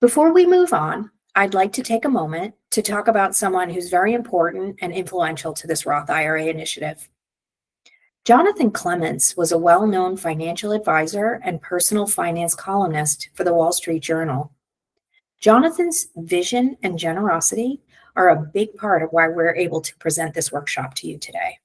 Before we move on, I'd like to take a moment to talk about someone who's very important and influential to this Roth IRA initiative. Jonathan Clements was a well-known financial advisor and personal finance columnist for the Wall Street Journal. Jonathan's vision and generosity are a big part of why we're able to present this workshop to you today.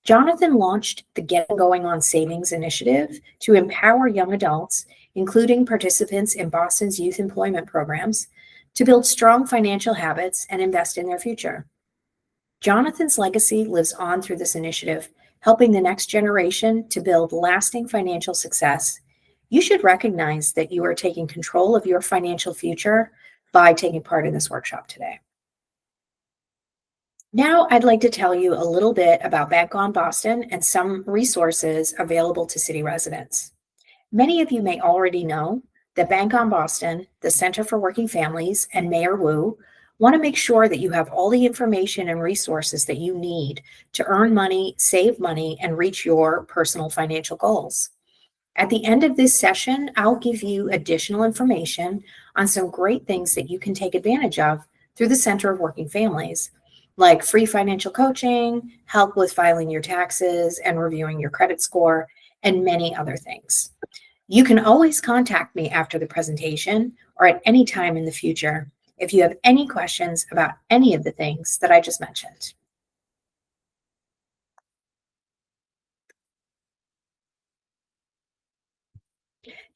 Jonathan launched the Getting Going on Savings initiative to empower young adults, including participants in Boston's youth employment programs, to build strong financial habits and invest in their future. Jonathan's legacy lives on through this initiative, helping the next generation to build lasting financial success. You should recognize that you are taking control of your financial future by taking part in this workshop today. Now, I'd like to tell you a little bit about Bank on Boston and some resources available to city residents. Many of you may already know that Bank on Boston, the Center for Working Families, and Mayor Wu want to make sure that you have all the information and resources that you need to earn money, save money, and reach your personal financial goals. At the end of this session, I'll give you additional information on some great things that you can take advantage of through the Center of Working Families, like free financial coaching, help with filing your taxes and reviewing your credit score, and many other things. You can always contact me after the presentation or at any time in the future if you have any questions about any of the things that I just mentioned.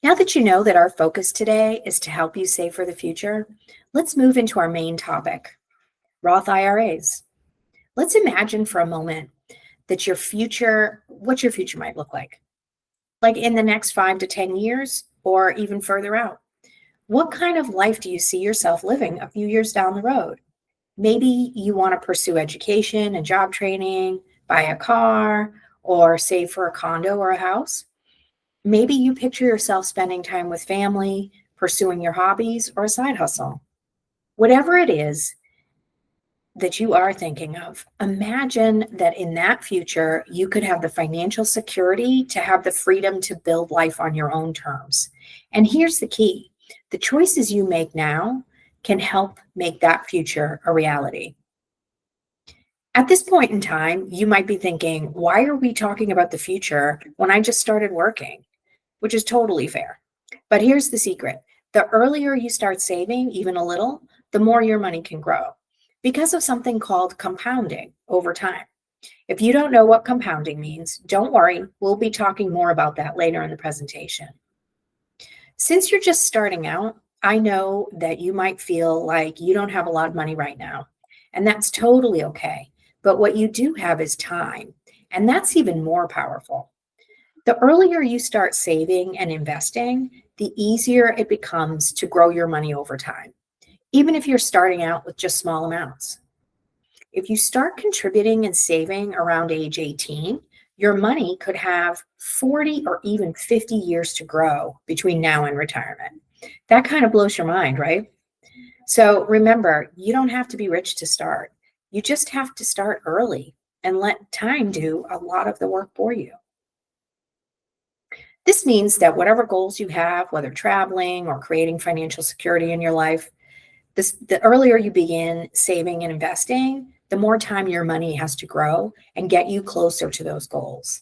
Now that you know that our focus today is to help you save for the future, let's move into our main topic, Roth IRAs. Let's imagine for a moment that what your future might look like in the next 5 to 10 years or even further out. What kind of life do you see yourself living a few years down the road? Maybe you want to pursue education and job training, buy a car, or save for a condo or a house. Maybe you picture yourself spending time with family, pursuing your hobbies, or a side hustle. Whatever it is that you are thinking of, imagine that in that future, you could have the financial security to have the freedom to build life on your own terms. And here's the key. The choices you make now can help make that future a reality. At this point in time, you might be thinking, why are we talking about the future when I just started working? Which is totally fair. But here's the secret. The earlier you start saving, even a little, the more your money can grow because of something called compounding over time. If you don't know what compounding means, don't worry. We'll be talking more about that later in the presentation. Since you're just starting out, I know that you might feel like you don't have a lot of money right now, and that's totally okay. But what you do have is time, and that's even more powerful. The earlier you start saving and investing, the easier it becomes to grow your money over time, even if you're starting out with just small amounts. If you start contributing and saving around age 18, your money could have 40 or even 50 years to grow between now and retirement. That kind of blows your mind, right? So remember, you don't have to be rich to start. You just have to start early and let time do a lot of the work for you. This means that whatever goals you have, whether traveling or creating financial security in your life, the earlier you begin saving and investing, the more time your money has to grow and get you closer to those goals.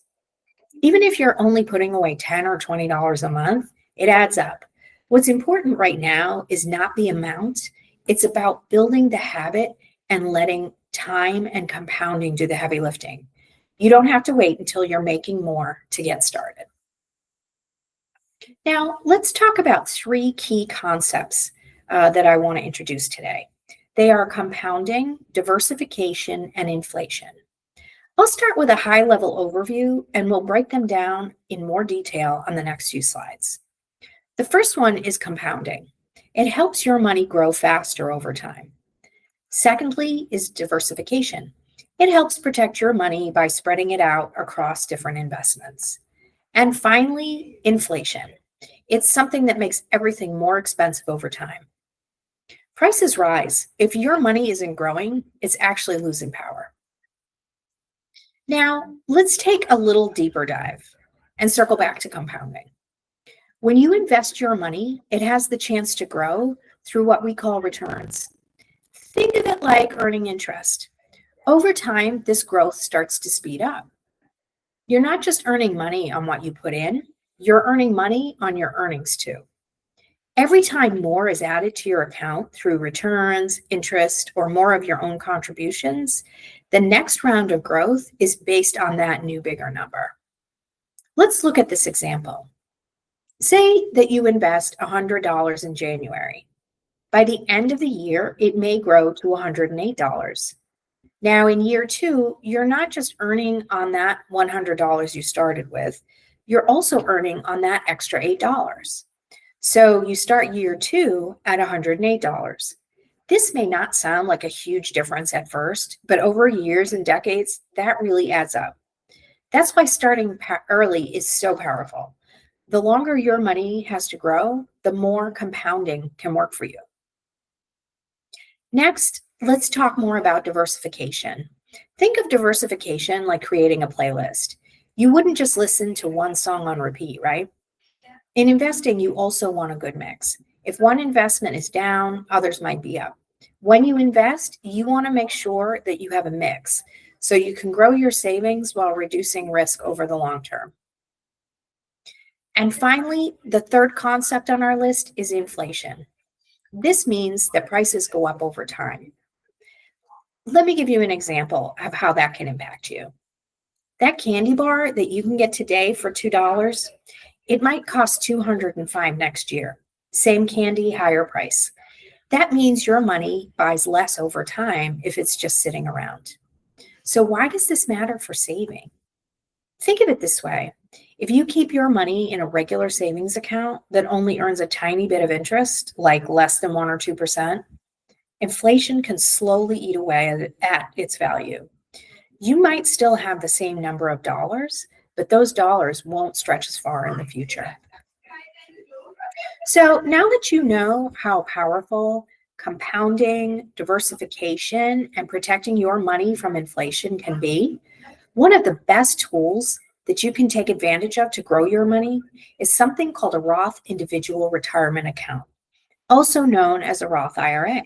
Even if you're only putting away $10 or $20 a month, it adds up. What's important right now is not the amount. It's about building the habit and letting time and compounding do the heavy lifting. You don't have to wait until you're making more to get started. Now, let's talk about 3 key concepts that I want to introduce today. They are compounding, diversification, and inflation. I'll start with a high-level overview, and we'll break them down in more detail on the next few slides. The first one is compounding. It helps your money grow faster over time. Secondly is diversification. It helps protect your money by spreading it out across different investments. And finally, inflation. It's something that makes everything more expensive over time. Prices rise. If your money isn't growing, it's actually losing power. Now, let's take a little deeper dive and circle back to compounding. When you invest your money, it has the chance to grow through what we call returns. Think of it like earning interest. Over time, this growth starts to speed up. You're not just earning money on what you put in, you're earning money on your earnings too. Every time more is added to your account through returns, interest, or more of your own contributions, the next round of growth is based on that new bigger number. Let's look at this example. Say that you invest $100 in January. By the end of the year, it may grow to $108. Now, in year two, you're not just earning on that $100 you started with, you're also earning on that extra $8. So you start year two at $108. This may not sound like a huge difference at first, but over years and decades, that really adds up. That's why starting early is so powerful. The longer your money has to grow, the more compounding can work for you. Next, let's talk more about diversification. Think of diversification like creating a playlist. You wouldn't just listen to one song on repeat, right? In investing, you also want a good mix. If one investment is down, others might be up. When you invest, you want to make sure that you have a mix so you can grow your savings while reducing risk over the long term. And finally, the third concept on our list is inflation. This means that prices go up over time. Let me give you an example of how that can impact you. That candy bar that you can get today for $2, it might cost $205 next year. Same candy, higher price. That means your money buys less over time if it's just sitting around. So why does this matter for saving? Think of it this way. If you keep your money in a regular savings account that only earns a tiny bit of interest, like less than 1 or 2%, inflation can slowly eat away at its value. You might still have the same number of dollars, but those dollars won't stretch as far in the future. So now that you know how powerful compounding, diversification, and protecting your money from inflation can be, one of the best tools that you can take advantage of to grow your money is something called a Roth Individual Retirement Account, also known as a Roth IRA.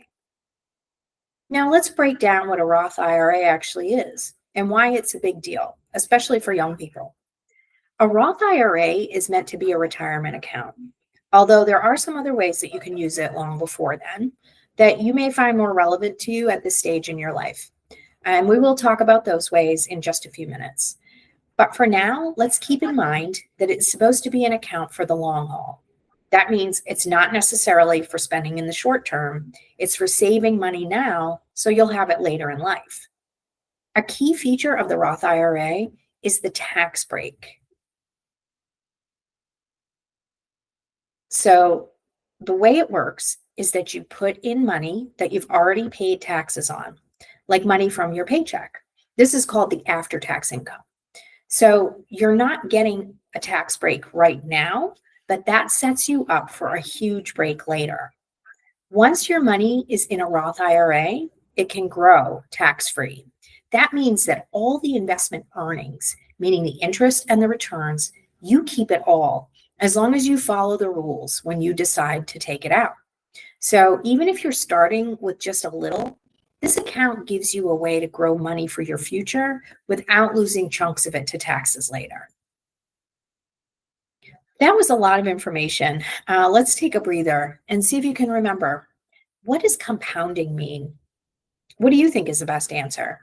Now let's break down what a Roth IRA actually is and why it's a big deal, especially for young people. A Roth IRA is meant to be a retirement account, although there are some other ways that you can use it long before then that you may find more relevant to you at this stage in your life. And we will talk about those ways in just a few minutes. But for now, let's keep in mind that it's supposed to be an account for the long haul. That means it's not necessarily for spending in the short term. It's for saving money now so you'll have it later in life. A key feature of the Roth IRA is the tax break. So the way it works is that you put in money that you've already paid taxes on, like money from your paycheck. This is called the after-tax income. So you're not getting a tax break right now, but that sets you up for a huge break later. Once your money is in a Roth IRA, it can grow tax-free. That means that all the investment earnings, meaning the interest and the returns, you keep it all, as long as you follow the rules when you decide to take it out. So even if you're starting with just a little, this account gives you a way to grow money for your future without losing chunks of it to taxes later. That was a lot of information. Let's take a breather and see if you can remember. What does compounding mean? What do you think is the best answer?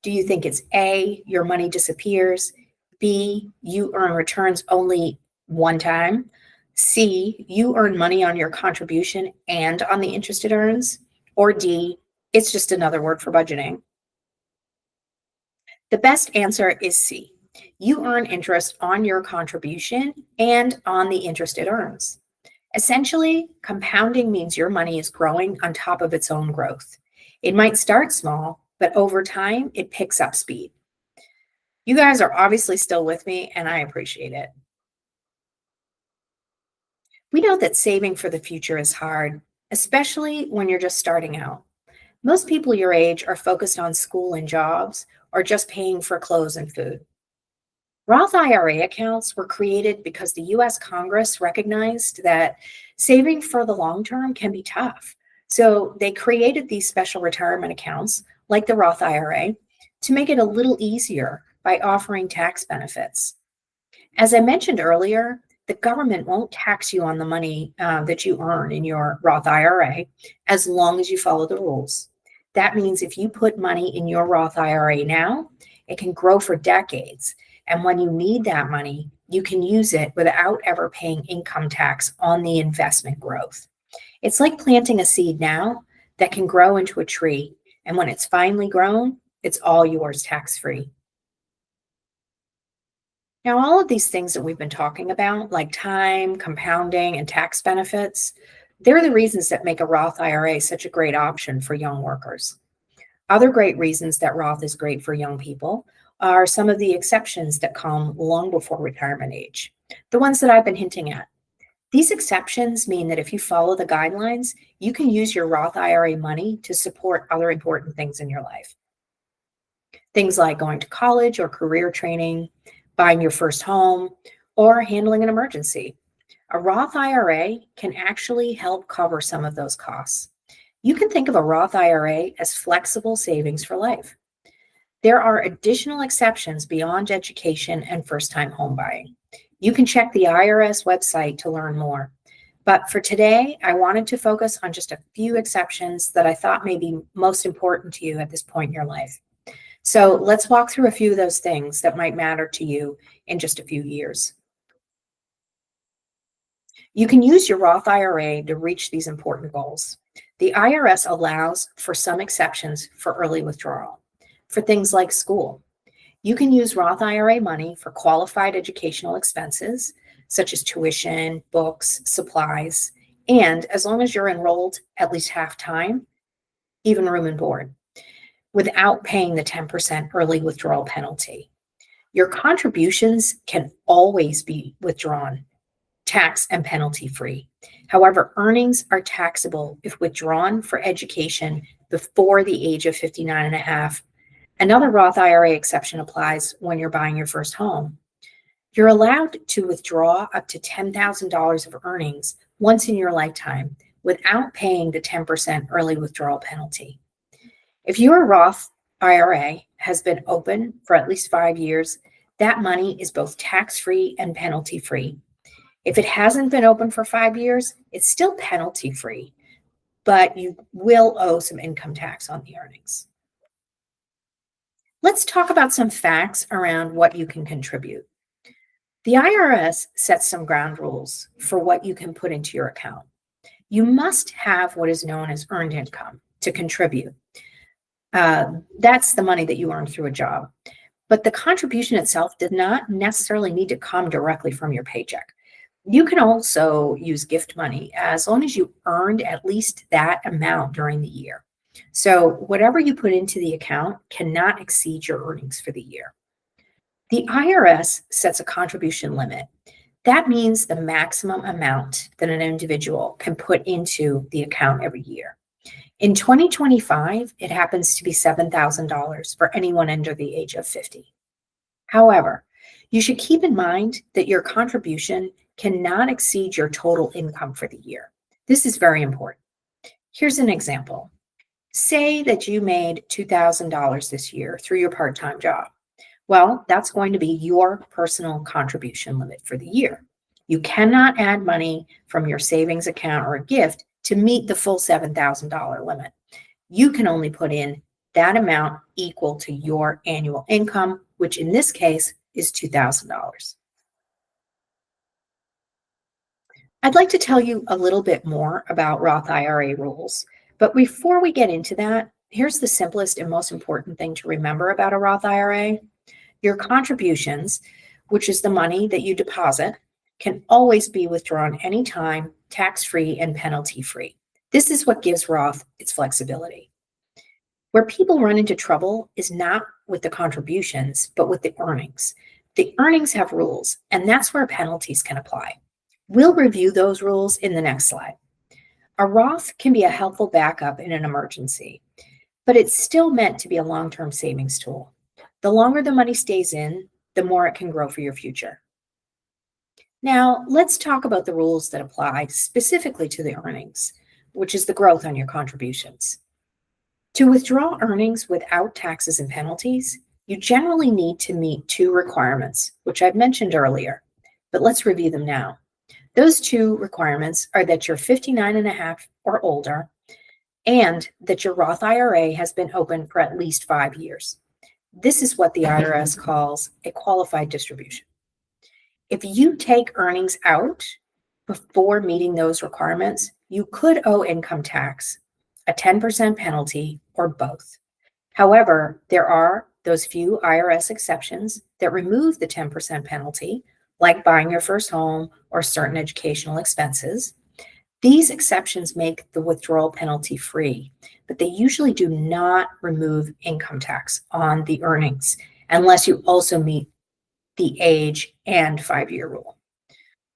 Do you think it's A, your money disappears, B, you earn returns only one time, C, you earn money on your contribution and on the interest it earns, or D, it's just another word for budgeting? The best answer is C. You earn interest on your contribution and on the interest it earns. Essentially, compounding means your money is growing on top of its own growth. It might start small, but over time, it picks up speed. You guys are obviously still with me, and I appreciate it. We know that saving for the future is hard, especially when you're just starting out. Most people your age are focused on school and jobs or just paying for clothes and food. Roth IRA accounts were created because the US Congress recognized that saving for the long term can be tough, So they created these special retirement accounts, like the Roth IRA, to make it a little easier by offering tax benefits. As I mentioned earlier, the government won't tax you on the money that you earn in your Roth IRA as long as you follow the rules. That means if you put money in your Roth IRA now, it can grow for decades. And when you need that money, you can use it without ever paying income tax on the investment growth. It's like planting a seed now that can grow into a tree. And when it's finally grown, it's all yours tax free. Now, all of these things that we've been talking about, like time, compounding, and tax benefits, they're the reasons that make a Roth IRA such a great option for young workers. Other great reasons that Roth is great for young people are some of the exceptions that come long before retirement age, the ones that I've been hinting at. These exceptions mean that if you follow the guidelines, you can use your Roth IRA money to support other important things in your life. Things like going to college or career training, buying your first home, or handling an emergency. A Roth IRA can actually help cover some of those costs. You can think of a Roth IRA as flexible savings for life. There are additional exceptions beyond education and first-time home buying. You can check the IRS website to learn more. But for today, I wanted to focus on just a few exceptions that I thought may be most important to you at this point in your life. So let's walk through a few of those things that might matter to you in just a few years. You can use your Roth IRA to reach these important goals. The IRS allows for some exceptions for early withdrawal. For things like school, you can use Roth IRA money for qualified educational expenses, such as tuition, books, supplies, and as long as you're enrolled at least half time, even room and board, without paying the 10% early withdrawal penalty. Your contributions can always be withdrawn, tax and penalty free. However, earnings are taxable if withdrawn for education before the age of 59 and a half. Another Roth IRA exception applies when you're buying your first home. You're allowed to withdraw up to $10,000 of earnings once in your lifetime without paying the 10% early withdrawal penalty. If your Roth IRA has been open for at least 5 years, that money is both tax-free and penalty-free. If it hasn't been open for 5 years, it's still penalty-free, but you will owe some income tax on the earnings. Let's talk about some facts around what you can contribute. The IRS sets some ground rules for what you can put into your account. You must have what is known as earned income to contribute. That's the money that you earn through a job. But the contribution itself does not necessarily need to come directly from your paycheck. You can also use gift money as long as you earned at least that amount during the year. So whatever you put into the account cannot exceed your earnings for the year. The IRS sets a contribution limit. That means the maximum amount that an individual can put into the account every year. In 2025, it happens to be $7,000 for anyone under the age of 50. However, you should keep in mind that your contribution cannot exceed your total income for the year. This is very important. Here's an example. Say that you made $2,000 this year through your part-time job. Well, that's going to be your personal contribution limit for the year. You cannot add money from your savings account or a gift to meet the full $7,000 limit. You can only put in that amount equal to your annual income, which in this case is $2,000. I'd like to tell you a little bit more about Roth IRA rules, but before we get into that, here's the simplest and most important thing to remember about a Roth IRA. Your contributions, which is the money that you deposit, can always be withdrawn anytime, tax-free and penalty-free. This is what gives Roth its flexibility. Where people run into trouble is not with the contributions, but with the earnings. The earnings have rules, and that's where penalties can apply. We'll review those rules in the next slide. A Roth can be a helpful backup in an emergency, but it's still meant to be a long-term savings tool. The longer the money stays in, the more it can grow for your future. Now, let's talk about the rules that apply specifically to the earnings. which is the growth on your contributions. To withdraw earnings without taxes and penalties, you generally need to meet two requirements, which I've mentioned earlier, but let's review them now. Those two requirements are that you're 59 and a half or older and that your Roth IRA has been open for at least 5 years. This is what the IRS calls a qualified distribution. If you take earnings out before meeting those requirements, you could owe income tax, a 10% penalty, or both. However, there are those few IRS exceptions that remove the 10% penalty, like buying your first home or certain educational expenses. These exceptions make the withdrawal penalty free, but they usually do not remove income tax on the earnings unless you also meet the age and 5-year rule.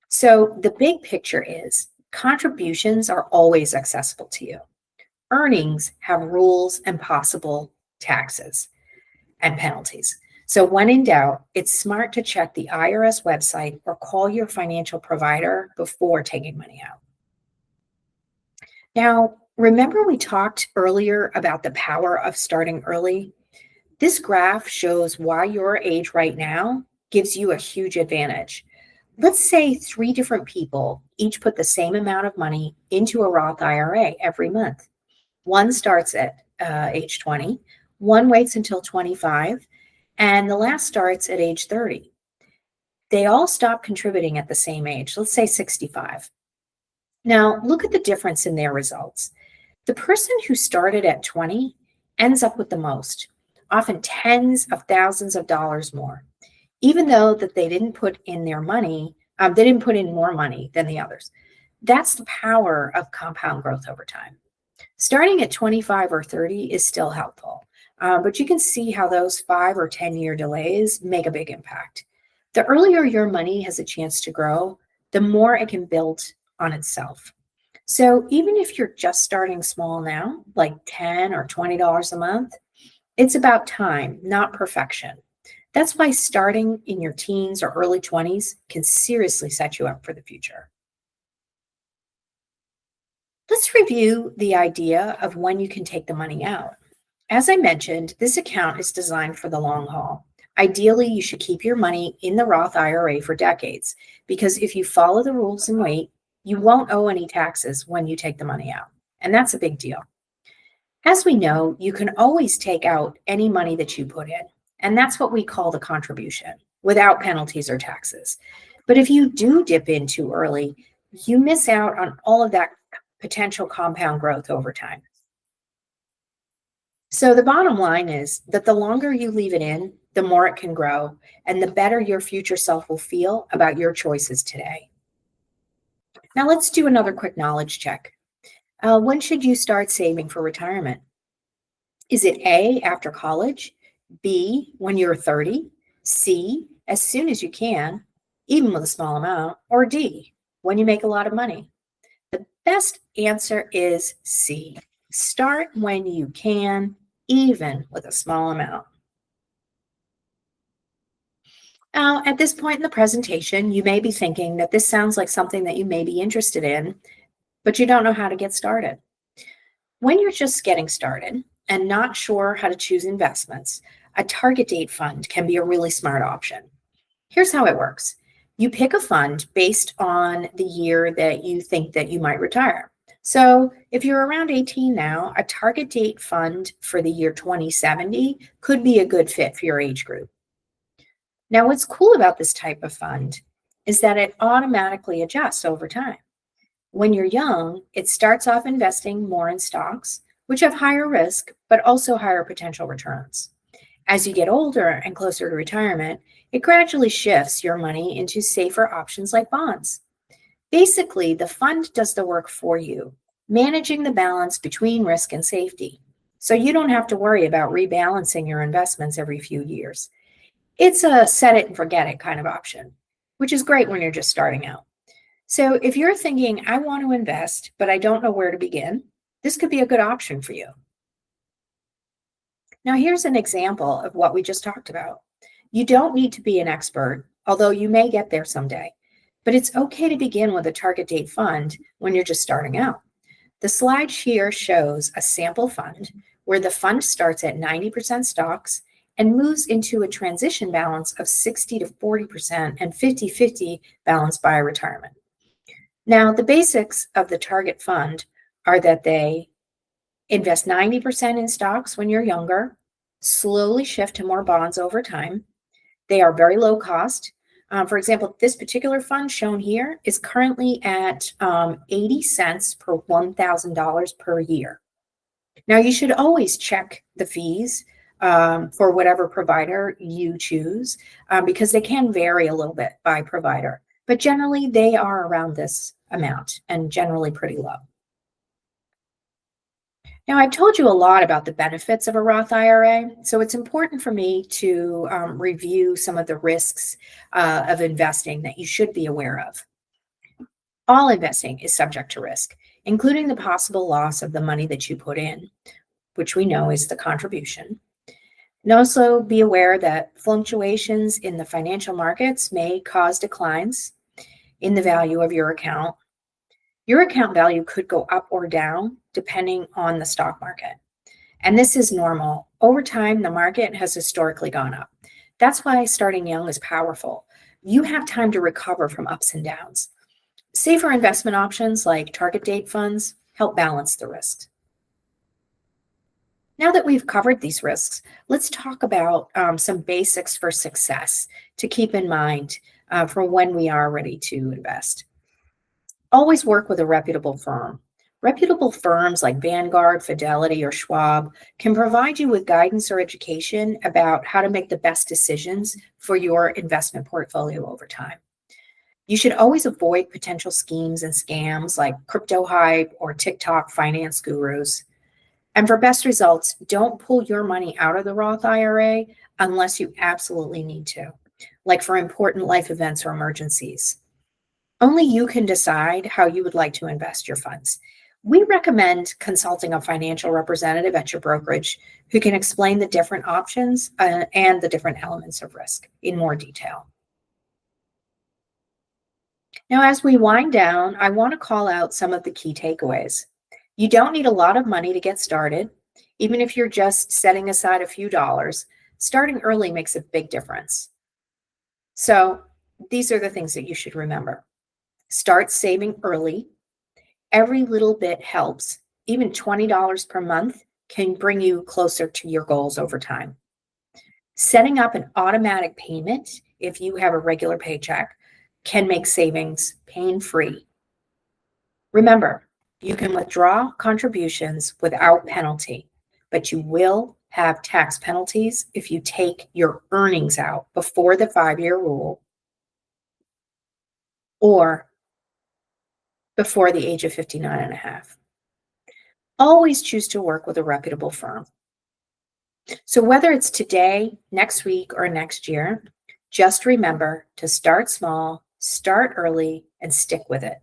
So the big picture is contributions are always accessible to you. Earnings have rules and possible taxes and penalties. So when in doubt, it's smart to check the IRS website or call your financial provider before taking money out. Now, remember we talked earlier about the power of starting early? This graph shows why your age right now gives you a huge advantage. Let's say 3 different people each put the same amount of money into a Roth IRA every month. One starts at age 20, one waits until 25, and the last starts at age 30. They all stop contributing at the same age, let's say 65. Now, look at the difference in their results. The person who started at 20 ends up with the most, often tens of thousands of dollars more, even though that they didn't put in their money, they didn't put in more money than the others. That's the power of compound growth over time. Starting at 25 or 30 is still helpful, but you can see how those 5 or 10-year delays make a big impact. The earlier your money has a chance to grow, the more it can build on itself. So even if you're just starting small now, like $10 or $20 a month, it's about time, not perfection. That's why starting in your teens or early 20s can seriously set you up for the future. Let's review the idea of when you can take the money out. As I mentioned, this account is designed for the long haul. Ideally, you should keep your money in the Roth IRA for decades, because if you follow the rules and wait, you won't owe any taxes when you take the money out. And that's a big deal. As we know, you can always take out any money that you put in, and that's what we call the contribution, without penalties or taxes. But if you do dip in too early, you miss out on all of that potential compound growth over time. So the bottom line is that the longer you leave it in, the more it can grow, and the better your future self will feel about your choices today. Now let's do another quick knowledge check. When should you start saving for retirement? Is it A, after college, B, when you're 30, C, as soon as you can, even with a small amount, or D, when you make a lot of money? The best answer is C. Start when you can, even with a small amount. Now, at this point in the presentation, you may be thinking that this sounds like something that you may be interested in, but you don't know how to get started. When you're just getting started and not sure how to choose investments, a target date fund can be a really smart option. Here's how it works. You pick a fund based on the year that you think that you might retire. So if you're around 18 now, a target date fund for the year 2070 could be a good fit for your age group. Now, what's cool about this type of fund is that it automatically adjusts over time. When you're young, it starts off investing more in stocks, which have higher risk, but also higher potential returns. As you get older and closer to retirement, it gradually shifts your money into safer options like bonds. Basically, the fund does the work for you, managing the balance between risk and safety. So you don't have to worry about rebalancing your investments every few years. It's a set it and forget it kind of option, which is great when you're just starting out. So if you're thinking, I want to invest, but I don't know where to begin, this could be a good option for you. Now, here's an example of what we just talked about. You don't need to be an expert, although you may get there someday, but it's okay to begin with a target date fund when you're just starting out. The slide here shows a sample fund where the fund starts at 90% stocks and moves into a transition balance of 60 to 40% and 50-50 balance by retirement. Now, the basics of the target fund are that they invest 90% in stocks when you're younger, slowly shift to more bonds over time. They are very low cost. For example, this particular fund shown here is currently at 80 cents per $1,000 per year. Now, you should always check the fees for whatever provider you choose because they can vary a little bit by provider, but generally they are around this amount and generally pretty low. Now, I've told you a lot about the benefits of a Roth IRA, so it's important for me to review some of the risks of investing that you should be aware of. All investing is subject to risk, including the possible loss of the money that you put in, which we know is the contribution. And also be aware that fluctuations in the financial markets may cause declines in the value of your account. Your account value could go up or down depending on the stock market. And this is normal. Over time, the market has historically gone up. That's why starting young is powerful. You have time to recover from ups and downs. Safer investment options like target date funds help balance the risks. Now that we've covered these risks, let's talk about some basics for success to keep in mind for when we are ready to invest. Always work with a reputable firm. Reputable firms like Vanguard, Fidelity, or Schwab can provide you with guidance or education about how to make the best decisions for your investment portfolio over time. You should always avoid potential schemes and scams like crypto hype or TikTok finance gurus. And for best results, don't pull your money out of the Roth IRA unless you absolutely need to, like for important life events or emergencies. Only you can decide how you would like to invest your funds. We recommend consulting a financial representative at your brokerage who can explain the different options and the different elements of risk in more detail. Now, as we wind down, I want to call out some of the key takeaways. You don't need a lot of money to get started. Even if you're just setting aside a few dollars, starting early makes a big difference. So these are the things that you should remember. Start saving early. Every little bit helps. Even $20 per month can bring you closer to your goals over time. Setting up an automatic payment, if you have a regular paycheck, can make savings pain-free. Remember, you can withdraw contributions without penalty, but you will have tax penalties if you take your earnings out before the 5-year rule or before the age of 59 and a half. Always choose to work with a reputable firm. So whether it's today, next week, or next year, just remember to start small, start early, and stick with it.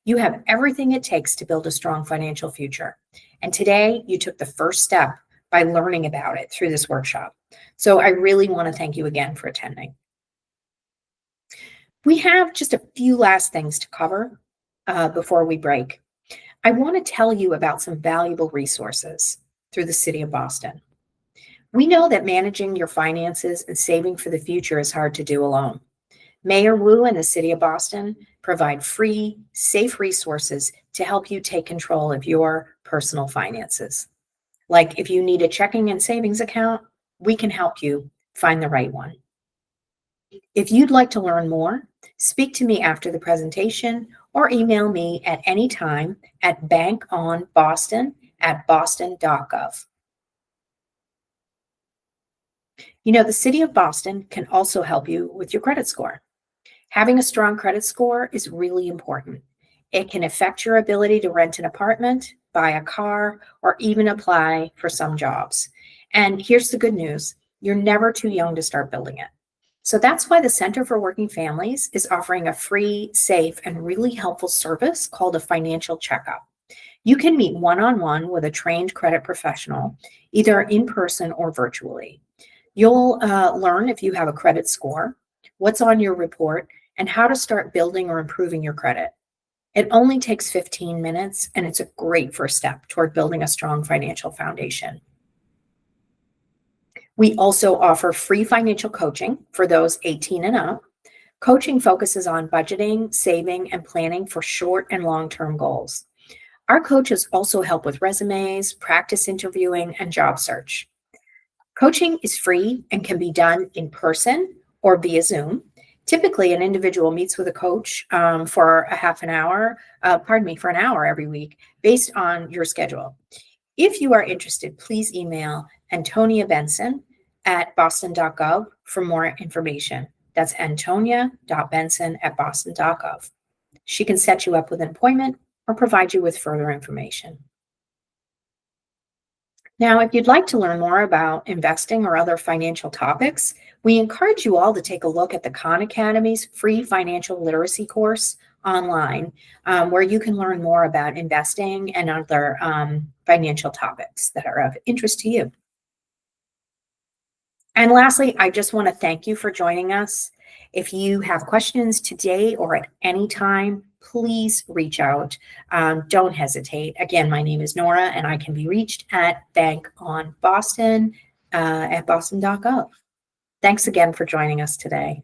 You have everything it takes to build a strong financial future. And today you took the first step by learning about it through this workshop. So I really want to thank you again for attending. We have just a few last things to cover before we break. I want to tell you about some valuable resources through the City of Boston. We know that managing your finances and saving for the future is hard to do alone. Mayor Wu and the City of Boston provide free, safe resources to help you take control of your personal finances. Like if you need a checking and savings account, we can help you find the right one. If you'd like to learn more, speak to me after the presentation or email me at any time at bankonboston@boston.gov. You know, the City of Boston can also help you with your credit score. Having a strong credit score is really important. It can affect your ability to rent an apartment, buy a car, or even apply for some jobs. And here's the good news. You're never too young to start building it. So that's why the Center for Working Families is offering a free, safe, and really helpful service called a financial checkup. You can meet one-on-one with a trained credit professional, either in person or virtually. You'll learn if you have a credit score, what's on your report, and how to start building or improving your credit. It only takes 15 minutes, and it's a great first step toward building a strong financial foundation. We also offer free financial coaching for those 18 and up. Coaching focuses on budgeting, saving, and planning for short and long-term goals. Our coaches also help with resumes, practice interviewing, and job search. Coaching is free and can be done in person or via Zoom. Typically, an individual meets with a coach for a half an hour, for an hour every week based on your schedule. If you are interested, please email Antonia Benson at boston.gov for more information. That's antonia.benson@boston.gov. She can set you up with an appointment or provide you with further information. Now, if you'd like to learn more about investing or other financial topics, we encourage you all to take a look at the Khan Academy's free financial literacy course online, where you can learn more about investing and other financial topics that are of interest to you. And lastly, I just want to thank you for joining us. If you have questions today or at any time, please reach out. Don't hesitate. Again, my name is Nora, and I can be reached at bankonboston at boston.gov. Thanks again for joining us today.